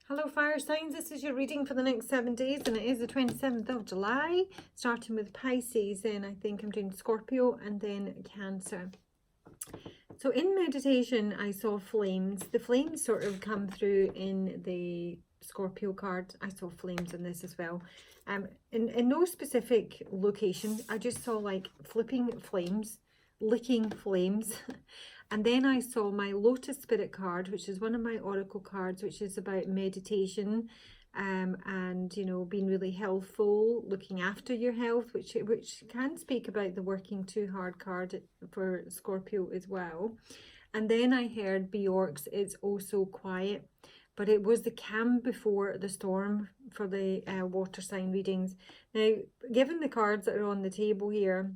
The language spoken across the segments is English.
Hello fire signs, this is your reading for the next 7 days and it is the 27th of July, starting with Pisces, then I think I'm doing Scorpio and then Cancer. So in meditation I saw flames. The flames sort of come through in the Scorpio card. I saw flames in this as well. In no specific location, I just saw like flipping flames, licking flames. And then I saw my Lotus Spirit card, which is one of my oracle cards, which is about meditation, and you know, being really healthful, looking after your health, which can speak about the working too hard card for Scorpio as well. And then I heard Bjork's It's Oh So Quiet, but it was the calm before the storm for the water sign readings. Now, given the cards that are on the table here,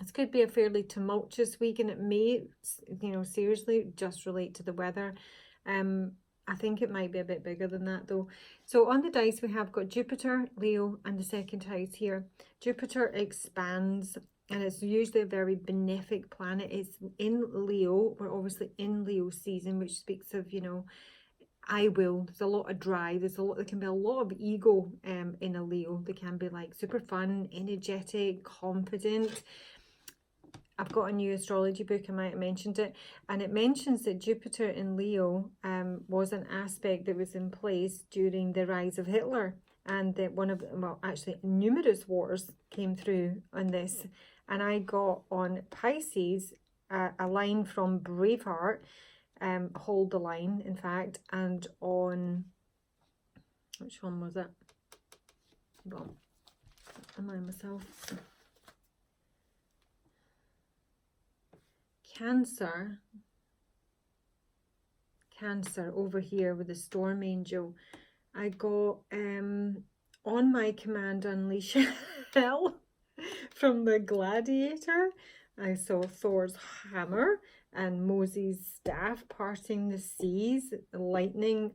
this could be a fairly tumultuous week, and it may, you know, seriously just relate to the weather. I think it might be a bit bigger than that though. So on the dice we have got Jupiter, Leo, and the second house here. Jupiter expands, and it's usually a very benefic planet. It's in Leo. We're obviously in Leo season, which speaks of, you know, I will. There's a lot of drive. There can be a lot of ego in a Leo. They can be like super fun, energetic, confident. I've got a new astrology book, I might have mentioned it, and it mentions that Jupiter in Leo was an aspect that was in place during the rise of Hitler, and that well, actually numerous wars came through on this. And I got on Pisces a line from Braveheart, Hold the Line, in fact, and on, which one was it? Well, am I myself? Cancer over here with the Storm Angel. I got on my Command Unleash Hell from the Gladiator. I saw Thor's hammer and Moses' staff parting the seas, lightning,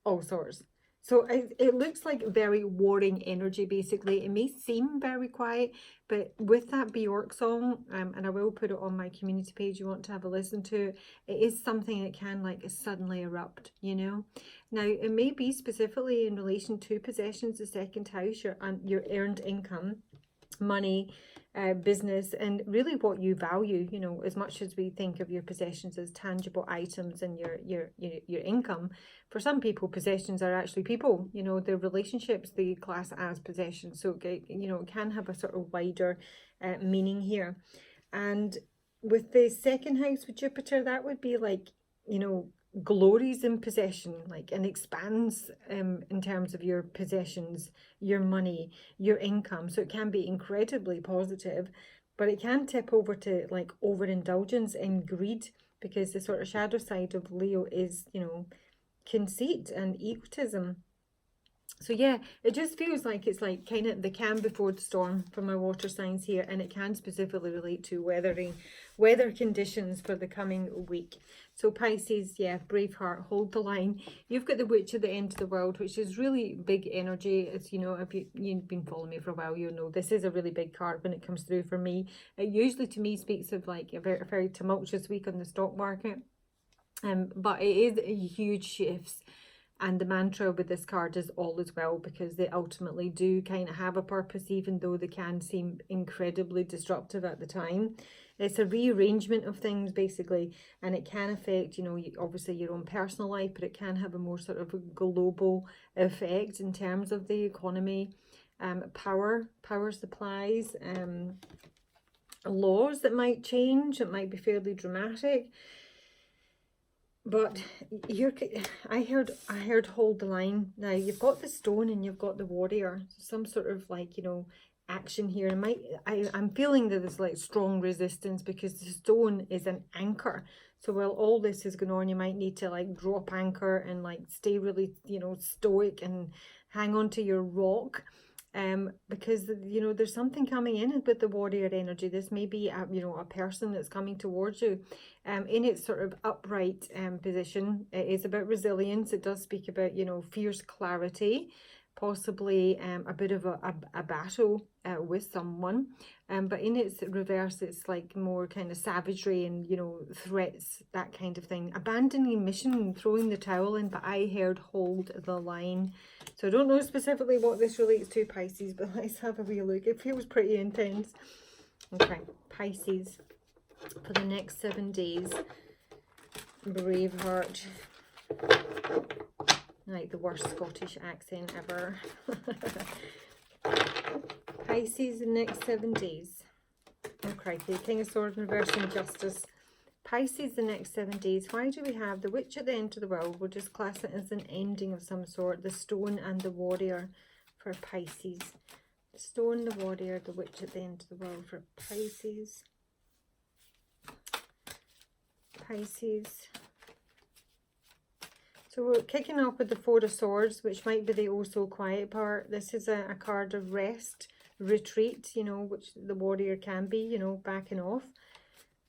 all sorts. So it looks like very warring energy, basically. It may seem very quiet, but with that Bjork song, and I will put it on my community page, you want to have a listen to it, it is something that can like suddenly erupt, you know. Now, it may be specifically in relation to possessions, the second house, your earned income, money, business, and really what you value, you know, as much as we think of your possessions as tangible items and your income. For some people, possessions are actually people, you know, their relationships they class as possessions. So, you know, it can have a sort of wider meaning here. And with the second house with Jupiter, that would be like, you know, glories in possession, like, and expands in terms of your possessions, your money, your income. So it can be incredibly positive, but it can tip over to like overindulgence and greed, because the sort of shadow side of Leo is, you know, conceit and egotism. So yeah, it just feels like it's like kind of the calm before the storm for my water signs here, and it can specifically relate to weather conditions for the coming week. So Pisces, yeah, Braveheart, Hold the Line. You've got the Witch at the End of the World, which is really big energy. It's, you know, if you've been following me for a while, you know this is a really big card when it comes through for me. It usually to me speaks of like a very tumultuous week on the stock market, but it is a huge shifts. And the mantra with this card is all is well, because they ultimately do kind of have a purpose, even though they can seem incredibly disruptive at the time. It's a rearrangement of things, basically, and it can affect, you know, obviously your own personal life, but it can have a more sort of a global effect in terms of the economy, power supplies, laws that might change. It might be fairly dramatic. But I heard Hold the Line. Now you've got the stone and you've got the warrior. Some sort of like, you know, action here. I'm feeling that there's like strong resistance, because the stone is an anchor. So while all this is going on, you might need to like drop anchor and like stay really, you know, stoic and hang on to your rock. Because, you know, there's something coming in with the warrior energy. This may be you know, a person that's coming towards you in its sort of upright position. It is about resilience. It does speak about, you know, fierce clarity, possibly a bit of a battle with someone, but in its reverse it's like more kind of savagery and, you know, threats, that kind of thing. Abandoning mission, throwing the towel in, but I heard hold the line. So I don't know specifically what this relates to, Pisces, but let's have a wee look. It feels pretty intense. Okay, Pisces, for the next 7 days, Braveheart. Like the worst Scottish accent ever. Pisces, the next 7 days. Oh crikey, King of Swords, reverse injustice. Pisces, the next 7 days. Why do we have the Witch at the end of the world? We'll just class it as an ending of some sort. The Stone and the Warrior for Pisces. The Stone, the Warrior, the Witch at the end of the world for Pisces. Pisces. So we're kicking off with the Four of Swords, which might be the oh so quiet part. This is a card of rest, retreat, you know, which the warrior can be, you know, backing off.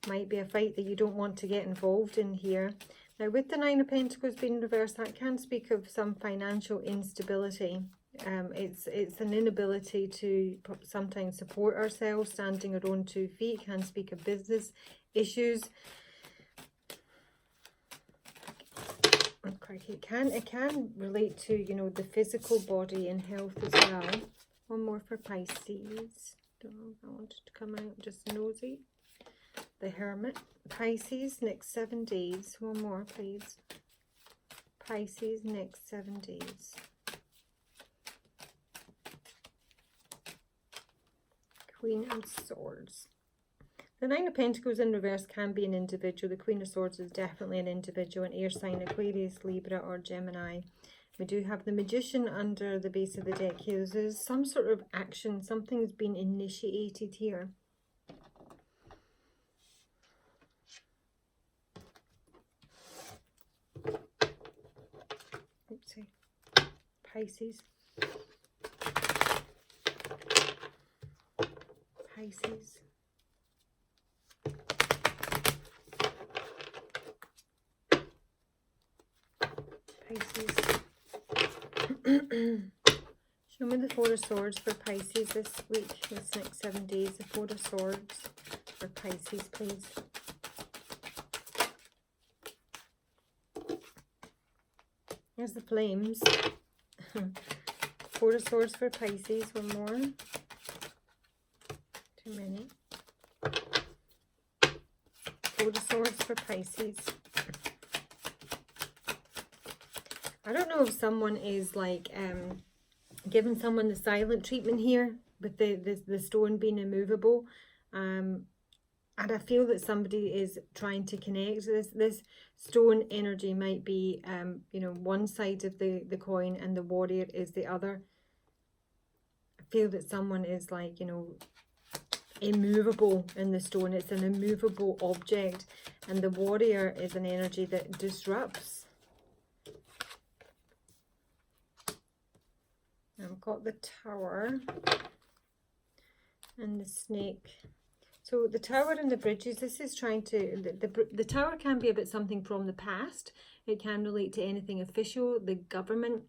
Might be a fight that you don't want to get involved in here. Now with the Nine of Pentacles being reversed, that can speak of some financial instability. It's an inability to sometimes support ourselves, standing our own 2 feet. It can speak of business issues. It can relate to, you know, the physical body and health as well. One more for Pisces. Don't know if I wanted to come out, just nosy. The Hermit. Pisces, next 7 days. One more, please. Pisces, next 7 days. Queen of Swords. The Nine of Pentacles in reverse can be an individual. The Queen of Swords is definitely an individual, an air sign, Aquarius, Libra or Gemini. We do have the Magician under the base of the deck here. There's some sort of action, something's been initiated here. Oopsie. Pisces. Pisces. Pisces. Show me the Four of Swords for Pisces this week, this next 7 days. The Four of Swords for Pisces, please. There's the flames. Four of Swords for Pisces. One more. Too many. Four of Swords for Pisces. I don't know if someone is like giving someone the silent treatment here with the stone being immovable, and I feel that somebody is trying to connect. This stone energy might be you know, one side of the coin and the warrior is the other. I feel that someone is like, you know, immovable in the stone. It's an immovable object, and the warrior is an energy that disrupts. I've got the Tower and the Snake. So the Tower and the Bridges, this is trying to, the Tower can be about something from the past. It can relate to anything official, the government,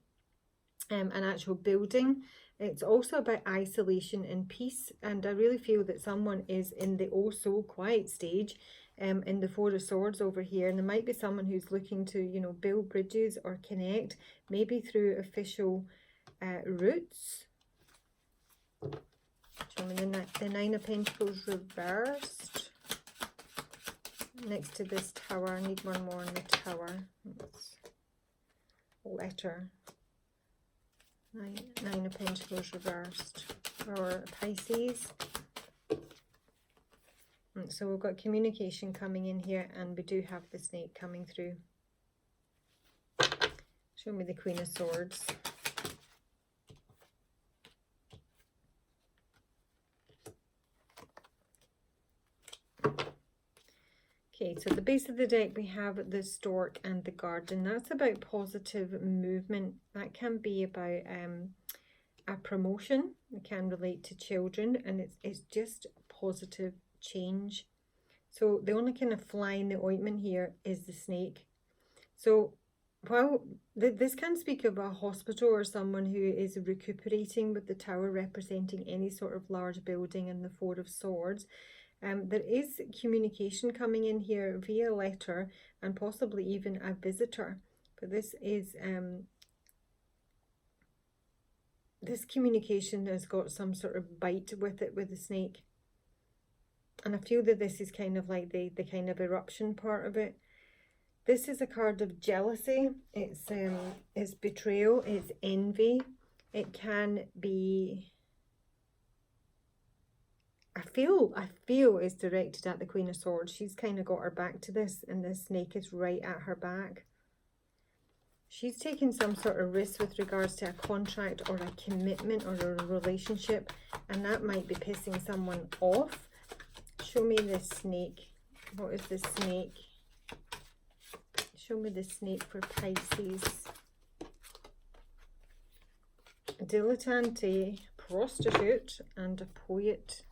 an actual building. It's also about isolation and peace, and I really feel that someone is in the oh so quiet stage in the Four of Swords over here, and there might be someone who's looking to, you know, build bridges or connect, maybe through official roots. Show me the Nine of Pentacles reversed next to this Tower. I need one more on the Tower. It's letter. Nine of Pentacles reversed for Pisces. And so we've got communication coming in here, and we do have the Snake coming through. Show me the Queen of Swords. Okay, so at the base of the deck we have the Stork and the Garden. That's about positive movement. That can be about a promotion. It can relate to children, and it's just positive change. So the only kind of fly in the ointment here is the Snake. So well, this can speak of a hospital or someone who is recuperating, with the Tower representing any sort of large building and the Four of Swords. There is communication coming in here via letter and possibly even a visitor. But this is this communication has got some sort of bite with it with the snake. And I feel that this is kind of like the kind of eruption part of it. This is a card of jealousy. It's betrayal, it's envy. It can be, I feel it's directed at the Queen of Swords. She's kind of got her back to this, and this snake is right at her back. She's taking some sort of risk with regards to a contract or a commitment or a relationship, and that might be pissing someone off. Show me this snake. What is this snake? Show me the snake for Pisces. Dilettante, prostitute, and a poet.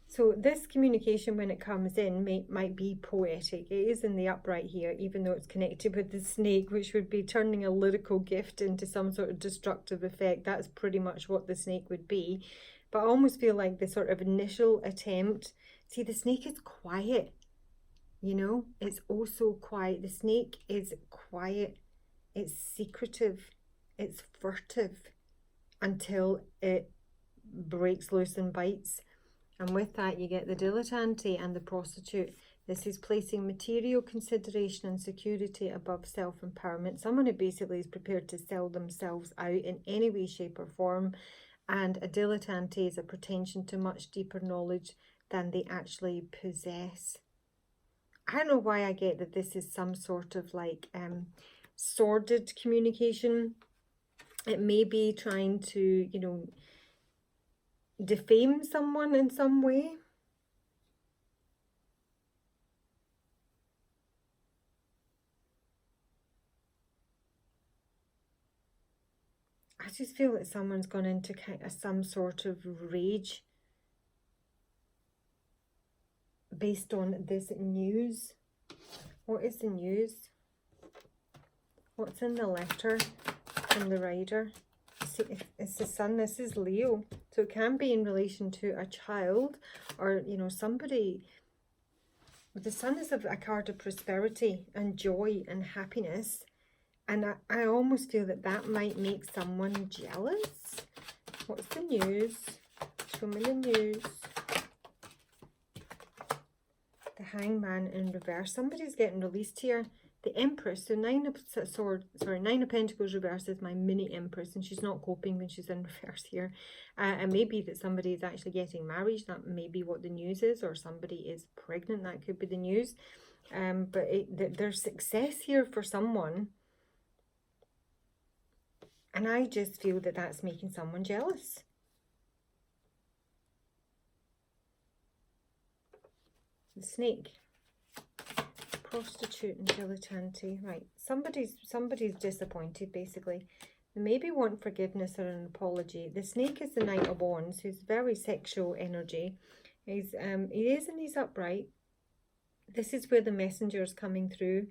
So this communication, when it comes in, might be poetic. It is in the upright here, even though it's connected with the snake, which would be turning a lyrical gift into some sort of destructive effect. That's pretty much what the snake would be. But I almost feel like the sort of initial attempt, see, the snake is quiet, you know, it's also quiet. The snake is quiet, it's secretive, it's furtive until it breaks loose and bites. And with that, you get the dilettante and the prostitute. This is placing material consideration and security above self-empowerment. Someone who basically is prepared to sell themselves out in any way, shape or form. And a dilettante is a pretension to much deeper knowledge than they actually possess. I don't know why I get that this is some sort of like sordid communication. It may be trying to, you know, defame someone in some way. I just feel that someone's gone into kind of some sort of rage based on this news. What is the news? What's in the letter from the rider? See, it's the sun. This is Leo, so it can be in relation to a child, or, you know, somebody. The sun is a card of prosperity and joy and happiness, and I almost feel that that might make someone jealous. What's the news? Show me the news. The Hangman in reverse. Somebody's getting released here. The Empress, so Nine of Pentacles reverse is my mini Empress, and she's not coping when she's in reverse here. And maybe that somebody is actually getting married. That may be what the news is, or somebody is pregnant. That could be the news. But there's success here for someone, and I just feel that that's making someone jealous. The Snake. Prostitute and dilettante. Right, somebody's disappointed, basically. They maybe want forgiveness or an apology. The Snake is the Knight of Wands, who's very sexual energy. He is and he's upright. This is where the messenger is coming through.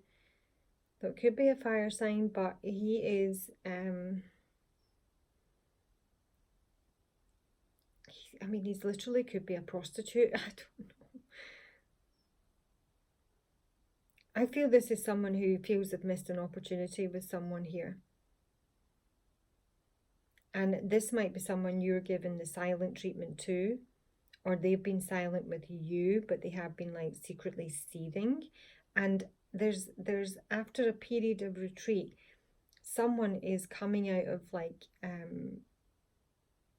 So it could be a fire sign, but he is I mean, he's literally could be a prostitute. I don't know. I feel this is someone who feels they've missed an opportunity with someone here. And this might be someone you're giving the silent treatment to, or they've been silent with you, but they have been like secretly seething. And there's after a period of retreat, someone is coming out of like,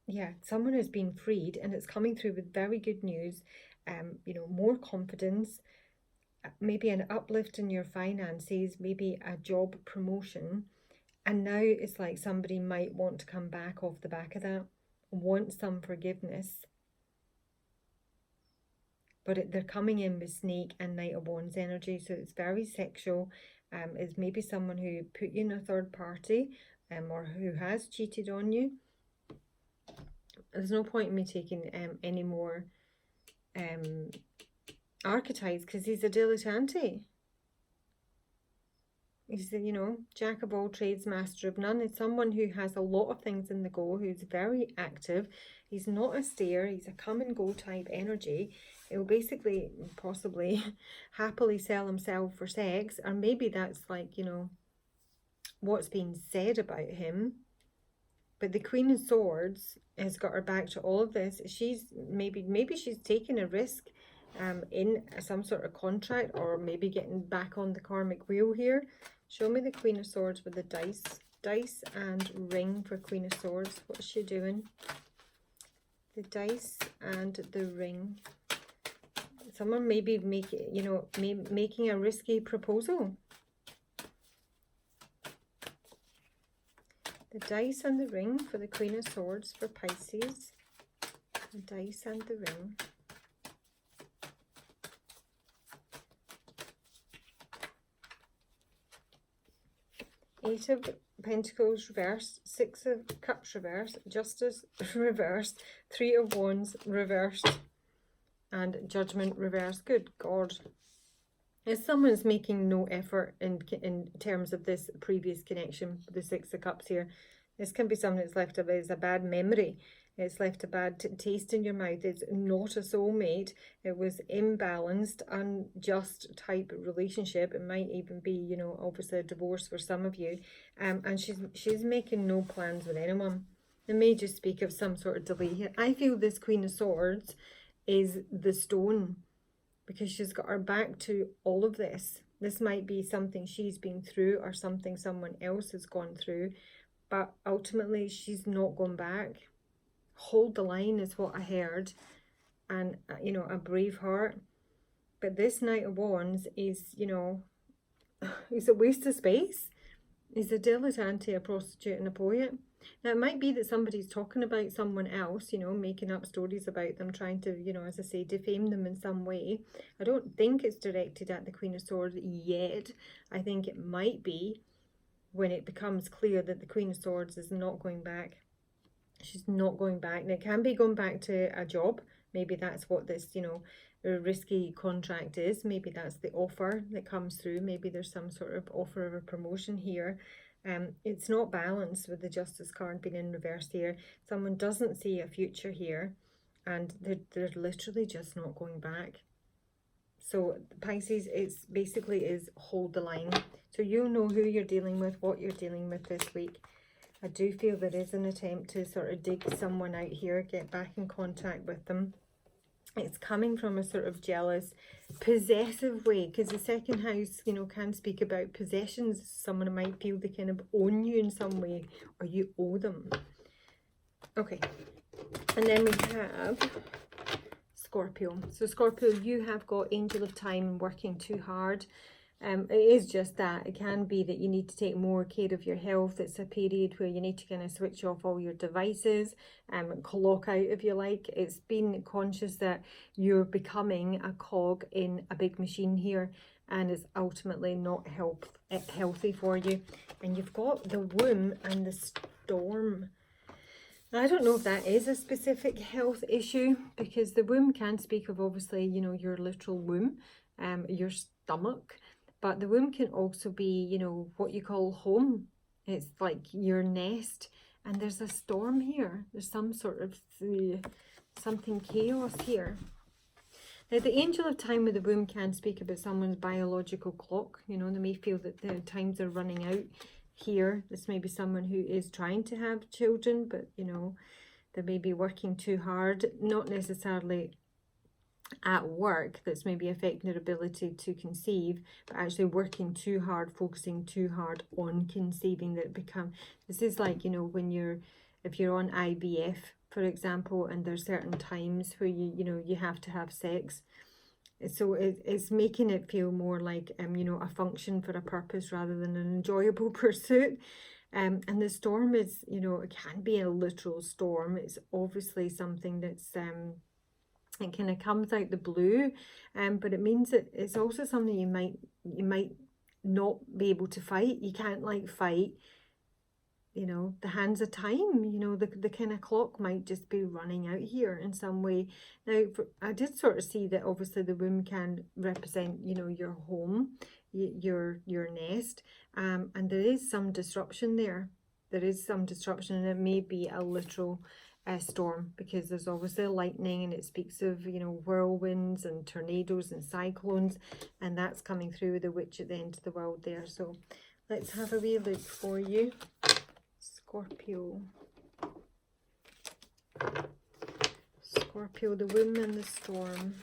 yeah, someone has been freed, and it's coming through with very good news, you know, more confidence, maybe an uplift in your finances, maybe a job promotion. And now it's like somebody might want to come back off the back of that, want some forgiveness. But they're coming in with Snake and Knight of Wands energy, so it's very sexual. It's maybe someone who put you in a third party, or who has cheated on you. There's no point in me taking any more archetypes, because he's a dilettante. He's, you know, jack of all trades, master of none. He's someone who has a lot of things in the go, who's very active. He's not a stayer. He's a come and go type energy. He'll basically, possibly, happily sell himself for sex. Or maybe that's like, you know, what's being said about him. But the Queen of Swords has got her back to all of this. She's maybe she's taking a risk in some sort of contract, or maybe getting back on the karmic wheel here. Show me the Queen of Swords with the dice and ring for Queen of Swords. What's she doing? The dice and the ring. Someone maybe making a risky proposal. The dice and the ring for the Queen of Swords for Pisces. The dice and the ring. Eight of Pentacles reversed, Six of Cups reversed, Justice reversed, Three of Wands reversed, and Judgment reversed. Good God. If someone's making no effort in terms of this previous connection, the Six of Cups here, this can be something that's left as a bad memory. It's left a bad taste in your mouth. It's not a soulmate. It was imbalanced, unjust type relationship. It might even be, you know, obviously a divorce for some of you. And she's making no plans with anyone. It may just speak of some sort of delay here. I feel this Queen of Swords is the stone, because she's got her back to all of this. This might be something she's been through or something someone else has gone through, but ultimately she's not going back. Hold the line is what I heard, and you know, a brave heart. But this Knight of Wands is, you know, he's a waste of space. He's a dilettante, a prostitute, and a poet. Now, it might be that somebody's talking about someone else, you know, making up stories about them, trying to, you know, as I say, defame them in some way. I don't think it's directed at the Queen of Swords yet. I think it might be when it becomes clear that the Queen of Swords is not going back. She's not going back. And it can be going back to a job. Maybe that's what this, you know, risky contract is. Maybe that's the offer that comes through. Maybe there's some sort of offer of a promotion here. It's not balanced with the Justice card being in reverse here. Someone doesn't see a future here, and they're literally just not going back. So Pisces, it's basically is hold the line. So you'll know who you're dealing with, what you're dealing with this week. I do feel there is an attempt to sort of dig someone out here, get back in contact with them. It's coming from a sort of jealous, possessive way, because the second house, you know, can speak about possessions. Someone might feel they kind of own you in some way, or you owe them. Okay, and then we have Scorpio. So Scorpio, you have got Angel of Time working too hard. It is just that. It can be that you need to take more care of your health. It's a period where you need to kind of switch off all your devices, clock out if you like. It's being conscious that you're becoming a cog in a big machine here, and it's ultimately not healthy for you. And you've got the womb and the storm. I don't know if that is a specific health issue, because the womb can speak of, obviously, you know, your literal womb, your stomach. But the womb can also be, you know, what you call home. It's like your nest. And there's a storm here. There's some sort of something chaos here. Now, the Angel of Time with the womb can speak about someone's biological clock. You know, they may feel that their times are running out here. This may be someone who is trying to have children, but, you know, they may be working too hard. Not necessarily at work that's maybe affecting their ability to conceive, but actually working too hard, focusing too hard on conceiving, that this is like, you know, when if you're on IVF, for example, and there's certain times where you have to have sex. So it's making it feel more like you know, a function for a purpose rather than an enjoyable pursuit. And the storm is, you know, it can be a literal storm. It's obviously something that's it kind of comes out the blue, but it means that it's also something you might not be able to fight. You can't like fight, you know, the hands of time. You know, the kind of clock might just be running out here in some way. Now, I did sort of see that obviously the womb can represent, you know, your home, your nest, and there is some disruption there. There is some disruption, and it may be a literal storm, because there's obviously lightning, and it speaks of, you know, whirlwinds and tornadoes and cyclones, and that's coming through the witch at the end of the world there. So let's have a wee look for you, Scorpio. Scorpio, the womb and the storm.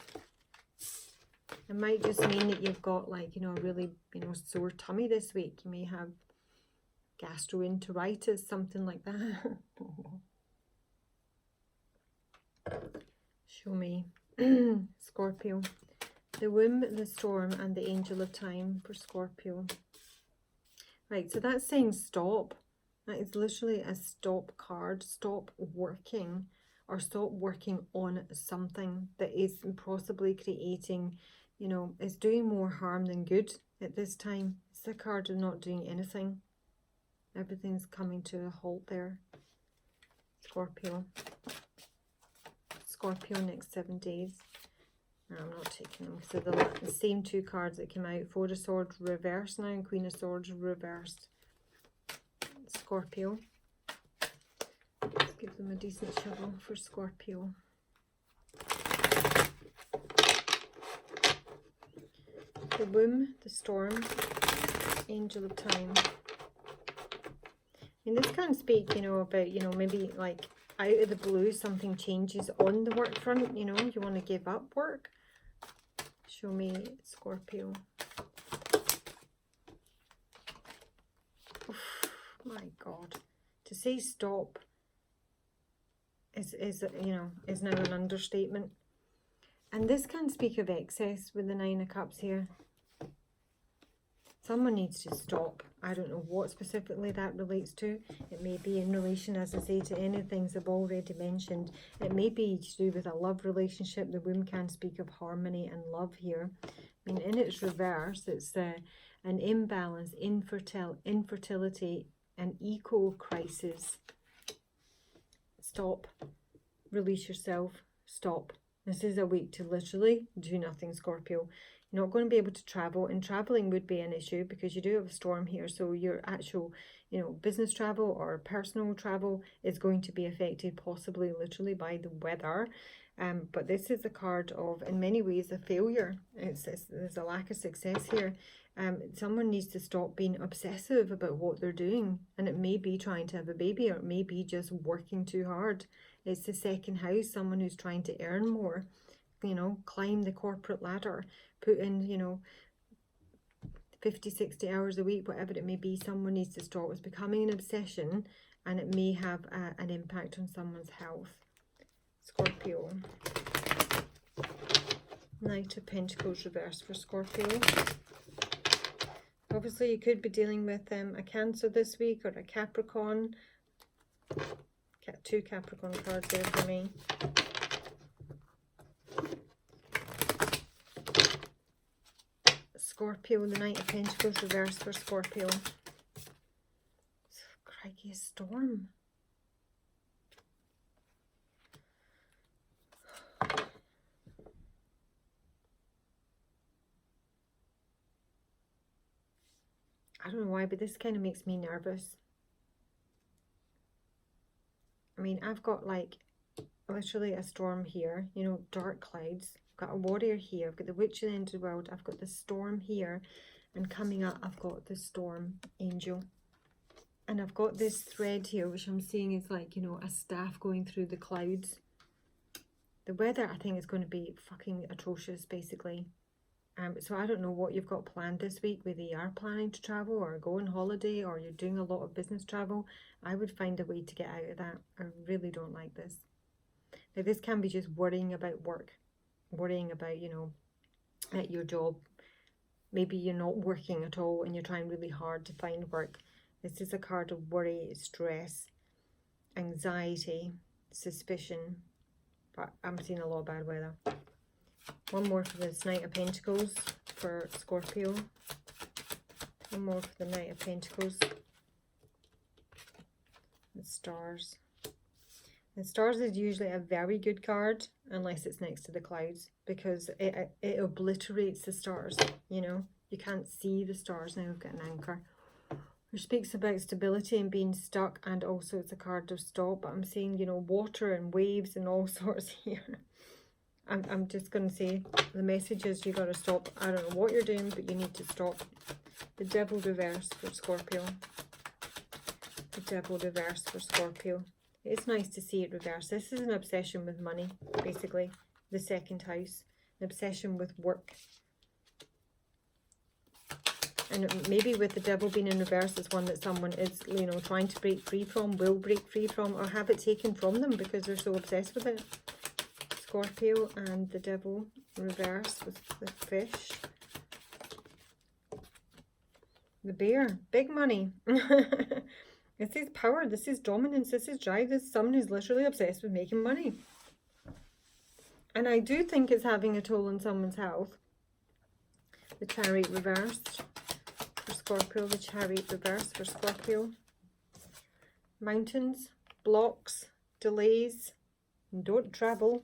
It might just mean that you've got, like, you know, a really, you know, sore tummy this week. You may have gastroenteritis, something like that. Show me. Scorpio. The womb, the storm, and the angel of time for Scorpio. Right, so that's saying stop. That is literally a stop card. Stop working, or stop working on something that is possibly creating, you know, it's doing more harm than good at this time. It's the card of not doing anything. Everything's coming to a halt there. Scorpio. Scorpio next 7 days. No, I'm not taking them because they're the same two cards that came out. Four of Swords reversed now and Queen of Swords reversed. Scorpio. Let's give them a decent shuffle for Scorpio. The womb, the storm, angel of time. And this can speak, you know, about, you know, maybe like out of the blue something changes on the work front, you know, you want to give up work. Show me, Scorpio. Oof, my God. To say stop is you know, is now an understatement. And this can speak of excess with the Nine of Cups here. Someone needs to stop. I don't know what specifically that relates to. It may be in relation, as I say, to any things I've already mentioned. It may be to do with a love relationship. The womb can speak of harmony and love here. I mean, in its reverse, it's an imbalance, infertility, an eco-crisis. Stop. Release yourself. Stop. This is a week to literally do nothing, Scorpio. You're not going to be able to travel, and traveling would be an issue because you do have a storm here. So your actual, you know, business travel or personal travel is going to be affected, possibly literally by the weather. But this is a card of, in many ways, a failure. There's a lack of success here. Someone needs to stop being obsessive about what they're doing, and it may be trying to have a baby, or it may be just working too hard. It's the second house, someone who's trying to earn more, you know, climb the corporate ladder, put in, you know, 50, 60 hours a week, whatever it may be. Someone needs to stop. It's becoming an obsession, and it may have an impact on someone's health. Scorpio. Knight of Pentacles reversed for Scorpio. Obviously, you could be dealing with a Cancer this week, or a Capricorn. Two Capricorn cards there for me. Scorpio, the Knight of Pentacles reversed for Scorpio. Crikey, a storm. I don't know why, but this kind of makes me nervous. I mean, I've got like literally a storm here, you know, dark clouds. I've got a warrior here. I've got the witch at the end of the world. I've got the storm here. And coming up, I've got the storm angel. And I've got this thread here, which I'm seeing is like, you know, a staff going through the clouds. The weather, I think, is going to be fucking atrocious, basically. So I don't know what you've got planned this week, whether you are planning to travel or go on holiday or you're doing a lot of business travel. I would find a way to get out of that. I really don't like this. Now, this can be just worrying about work, worrying about, you know, at your job. Maybe you're not working at all and you're trying really hard to find work. This is a card of worry, stress, anxiety, suspicion. But I'm seeing a lot of bad weather. One more for this Knight of Pentacles for Scorpio. One more for the Knight of Pentacles. The Stars. The Stars is usually a very good card unless it's next to the clouds, because it obliterates the stars, you know. You can't see the stars now. We've got an anchor, which speaks about stability and being stuck, and also it's a card of stop. But I'm saying, you know, water and waves and all sorts here. I'm just going to say the message is you got to stop. I don't know what you're doing, but you need to stop. The Devil reverse for Scorpio. The Devil reverse for Scorpio. It's nice to see it reverse. This is an obsession with money, basically. The second house. An obsession with work. And maybe with the Devil being in reverse, it's one that someone is, you know, trying to break free from, will break free from, or have it taken from them because they're so obsessed with it. Scorpio and the Devil reverse with the fish. The Bear, big money. This is power, this is dominance, this is drive. This is someone who's literally obsessed with making money. And I do think it's having a toll on someone's health. The Chariot reversed for Scorpio. The Chariot reversed for Scorpio. Mountains, blocks, delays, don't travel.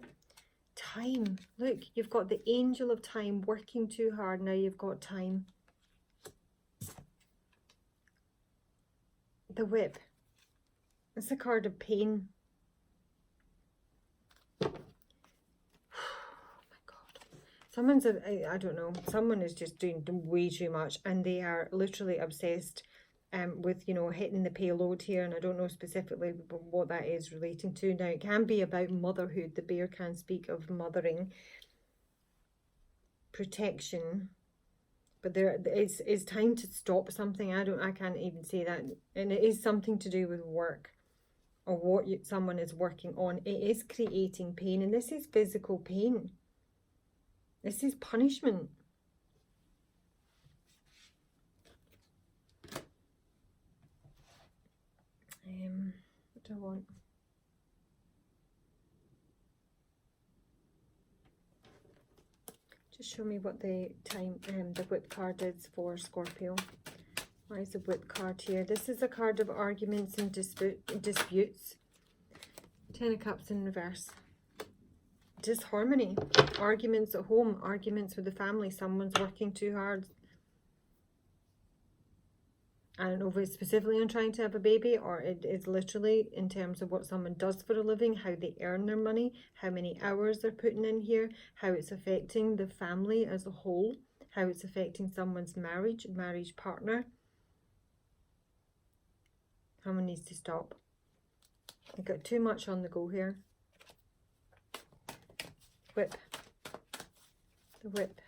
Time. Look, you've got the Angel of Time working too hard. Now you've got time. The Whip. It's a card of pain. Oh my God. Someone's, I don't know, someone is just doing way too much, and they are literally obsessed with, you know, hitting the payload here, and I don't know specifically what that is relating to. Now, it can be about motherhood. The Bear can speak of mothering, protection, but it's time to stop something. I can't even say that, and it is something to do with work or what someone is working on. It is creating pain, and this is physical pain. This is punishment. What do I want? Just show me what the the Whip card is for Scorpio. Why is the Whip card here? This is a card of arguments and disputes. 10 of Cups in reverse. Disharmony. Arguments at home. Arguments with the family. Someone's working too hard. I don't know if it's specifically on trying to have a baby, or it is literally in terms of what someone does for a living, how they earn their money, how many hours they're putting in here, how it's affecting the family as a whole, how it's affecting someone's marriage partner. Someone needs to stop. I've got too much on the go here. Whip. The Whip.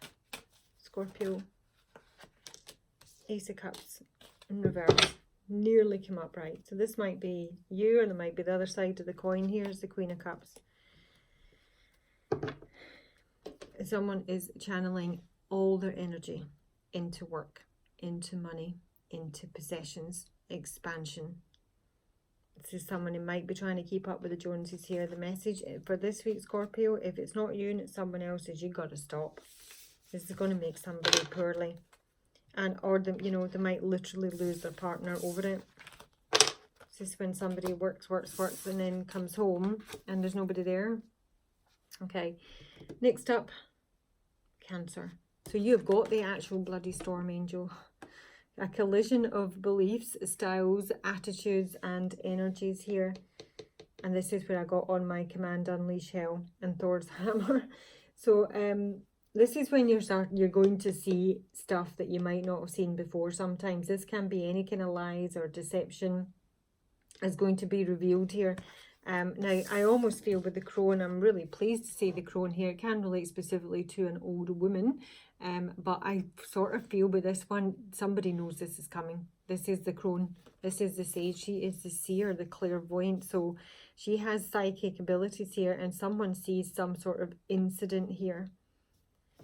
Scorpio. Ace of Cups in reverse. Nearly come up right. So this might be you, and it might be the other side of the coin. Here's the Queen of Cups. Someone is channeling all their energy into work, into money, into possessions, expansion. This is someone who might be trying to keep up with the Joneses here. The message for this week, Scorpio, if it's not you and it's someone else, is you got to stop. This is going to make somebody poorly. And or them, you know, they might literally lose their partner over it. This is when somebody works, and then comes home and there's nobody there. Okay, next up, Cancer. So you've got the actual bloody storm angel. A collision of beliefs, styles, attitudes, and energies here. And this is where I got on my command unleash hell and Thor's hammer. So this is when you're going to see stuff that you might not have seen before. Sometimes this can be any kind of lies or deception is going to be revealed here. Now, I almost feel with the crone, I'm really pleased to see the crone here. It can relate specifically to an old woman, but I sort of feel with this one, somebody knows this is coming. This is the crone. This is the sage. She is the seer, the clairvoyant. So she has psychic abilities here, and someone sees some sort of incident here.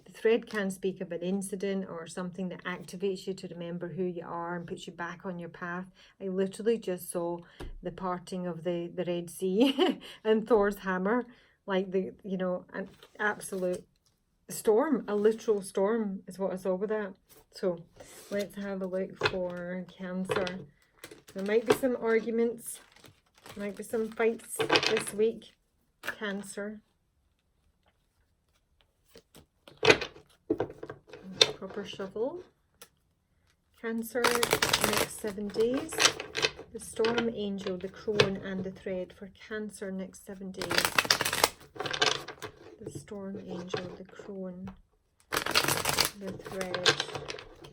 The thread can speak of an incident or something that activates you to remember who you are and puts you back on your path. I literally just saw the parting of the Red Sea and Thor's hammer, like you know, an absolute storm, a literal storm is what I saw with that. So let's have a look for Cancer. There might be some arguments, might be some fights this week. Cancer. Proper shuffle. Cancer, next 7 days. The Storm Angel, the Crone and the Thread for Cancer, next 7 days. The Storm Angel, the Crone, the Thread,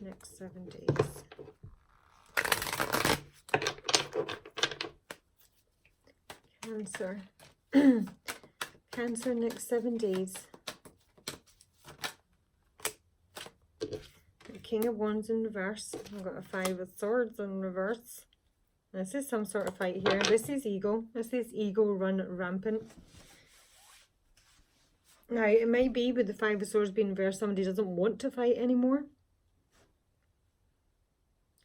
next 7 days. Cancer. Cancer, next 7 days. The King of Wands in reverse. I've got a 5 of Swords in reverse. This is some sort of fight here. This is ego. This is ego run rampant. Now, it might be with the 5 of Swords being reversed, somebody doesn't want to fight anymore.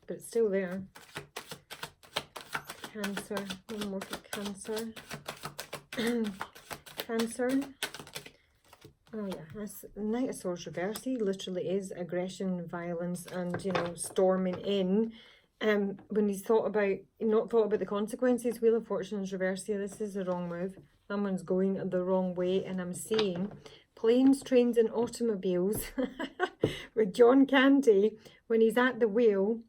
But it's still there. Cancer. One more for Cancer. Cancer. Oh yeah, that's Knight of Swords reverse. He literally is aggression, violence, and, you know, storming in. When he's not thought about the consequences. Wheel of Fortune is reverse here. This is the wrong move. Someone's going the wrong way, and I'm seeing planes, trains, and automobiles with John Candy when he's at the wheel.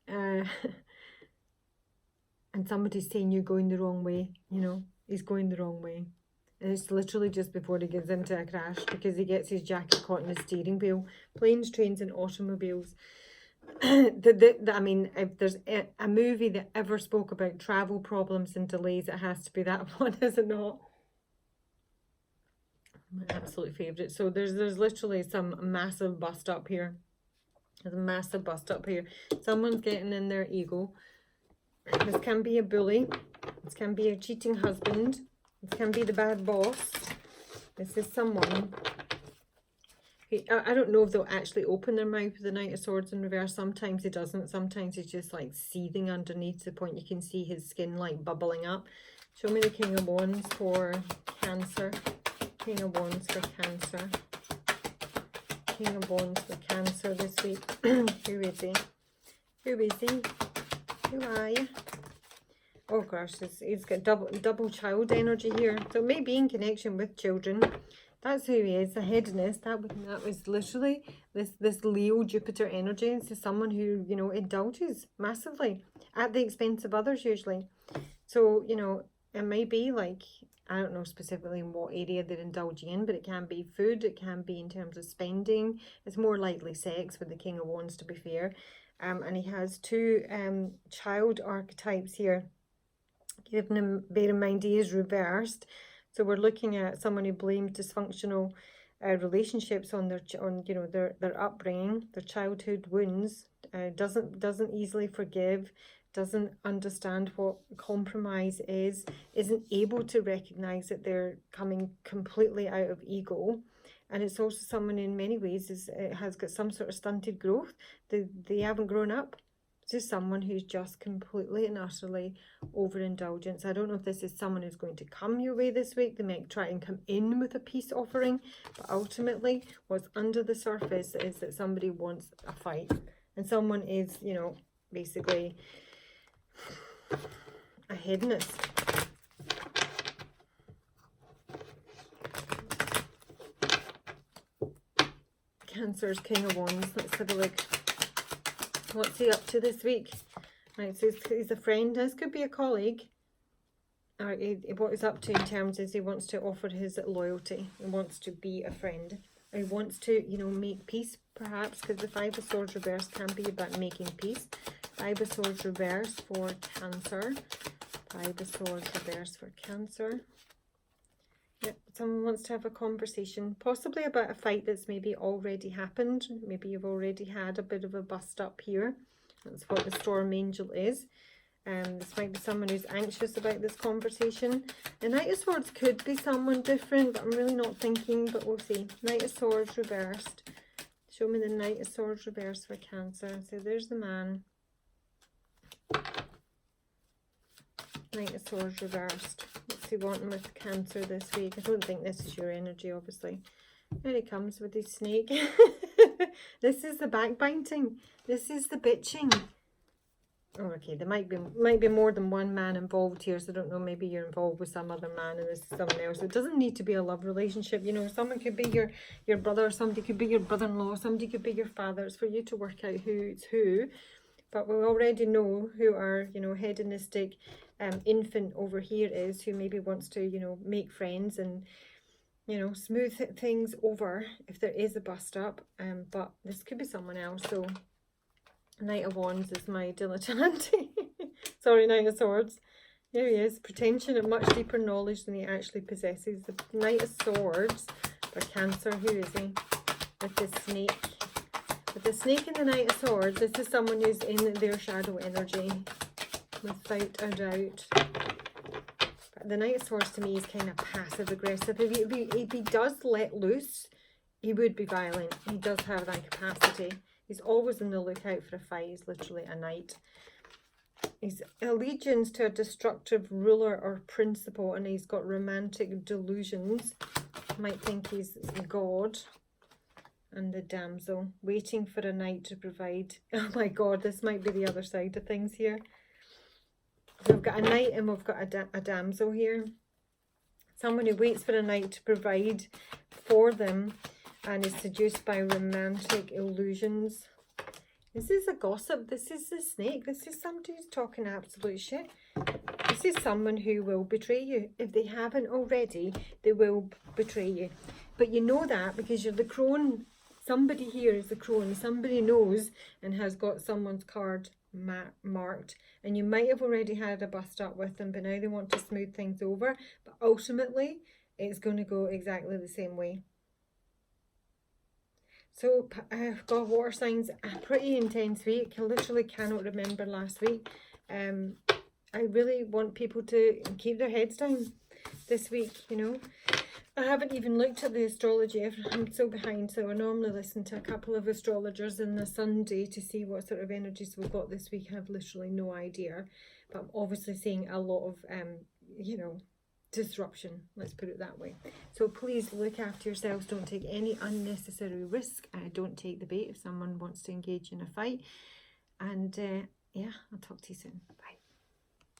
And somebody's saying you're going the wrong way, you know, he's going the wrong way. And it's literally just before he gets into a crash because he gets his jacket caught in the steering wheel. Planes, trains, and automobiles. I mean, if there's a movie that ever spoke about travel problems and delays, it has to be that one, is it not? My absolute favourite. So there's literally some massive bust up here. There's a massive bust up here. Someone's getting in their ego. This can be a bully. This can be a cheating husband. This can be the bad boss. This is someone. I don't know if they'll actually open their mouth with the Knight of Swords in reverse. Sometimes he doesn't. Sometimes he's just like seething underneath to the point you can see his skin like bubbling up. Show me the King of Wands for Cancer. King of Wands for Cancer. King of Wands for Cancer this week. Who is he? Who is he? Who are you? Oh gosh, he's got double child energy here. So it may be in connection with children. That's who he is, a hedonist. That was literally this Leo Jupiter energy. This is someone who, you know, indulges massively at the expense of others usually. So, you know, it may be like, I don't know specifically in what area they're indulging in, but it can be food, it can be in terms of spending. It's more likely sex with the King of Wands, to be fair. And he has 2 child archetypes here. Given him, bear in mind he is reversed. So we're looking at someone who blames dysfunctional relationships on you know, their upbringing, their childhood wounds, doesn't easily forgive, doesn't understand what compromise is, isn't able to recognize that they're coming completely out of ego. And it's also someone in many ways has got some sort of stunted growth. They haven't grown up. This is someone who's just completely and utterly overindulgent. I don't know if this is someone who's going to come your way this week. They might try and come in with a peace offering, but ultimately what's under the surface is that somebody wants a fight, and someone is, you know, basically a hedonist. Cancer's King of Wands. Let's have a look. What's he up to this week? Right, so he's a friend. This could be a colleague. Or what he's up to in terms is he wants to offer his loyalty. He wants to be a friend. He wants to, you know, make peace, perhaps, because the 5 of Swords reverse can be about making peace. 5 of Swords reverse for Cancer. 5 of Swords reverse for Cancer. Yep, someone wants to have a conversation, possibly about a fight that's maybe already happened. Maybe you've already had a bit of a bust up here. That's what the Storm Angel is. This might be someone who's anxious about this conversation. The Knight of Swords could be someone different, but I'm really not thinking, but we'll see. Knight of Swords reversed. Show me the Knight of Swords reversed for Cancer. So there's the man. Knight of Swords reversed. What's he wanting with Cancer this week? I don't think this is your energy, obviously. There he comes with his snake. This is the backbiting. This is the bitching. Oh, okay, there might be more than one man involved here, so I don't know, maybe you're involved with some other man and this is someone else. It doesn't need to be a love relationship, you know, someone could be your brother, somebody could be your brother-in-law, somebody could be your father. It's for you to work out who's who. But we already know who our, you know, hedonistic infant over here is, who maybe wants to, you know, make friends and, you know, smooth things over if there is a bust up. But this could be someone else. So Knight of Wands is my dilettante. Sorry, Knight of Swords. There he is. Pretension and much deeper knowledge than he actually possesses. The Knight of Swords for Cancer. Who is he? With the snake. With the snake and the Knight of Swords, this is someone who's in their shadow energy, without a doubt. But the Knight of Swords to me is kind of passive aggressive. If he does let loose, he would be violent. He does have that capacity. He's always on the lookout for a fight. He's literally a knight. He's allegiance to a destructive ruler or principle, and he's got romantic delusions. Might think he's God. And the damsel, waiting for a knight to provide. Oh my God, this might be the other side of things here. So we've got a knight and we've got a damsel here. Someone who waits for a knight to provide for them and is seduced by romantic illusions. This is a gossip. This is the snake. This is somebody who's talking absolute shit. This is someone who will betray you. If they haven't already, they will betray you. But you know that because you're the crone. Somebody here is the crone. Somebody knows and has got someone's card marked. And you might have already had a bust up with them, but now they want to smooth things over. But ultimately, it's going to go exactly the same way. So, I've got water signs, a pretty intense week. I literally cannot remember last week. I really want people to keep their heads down this week, you know. I haven't even looked at the astrology. I'm so behind, so I normally listen to a couple of astrologers on a Sunday to see what sort of energies we've got this week. I have literally no idea. But I'm obviously seeing a lot of, you know, disruption, let's put it that way. So please look after yourselves. Don't take any unnecessary risk. Don't take the bait if someone wants to engage in a fight. And yeah, I'll talk to you soon. Bye.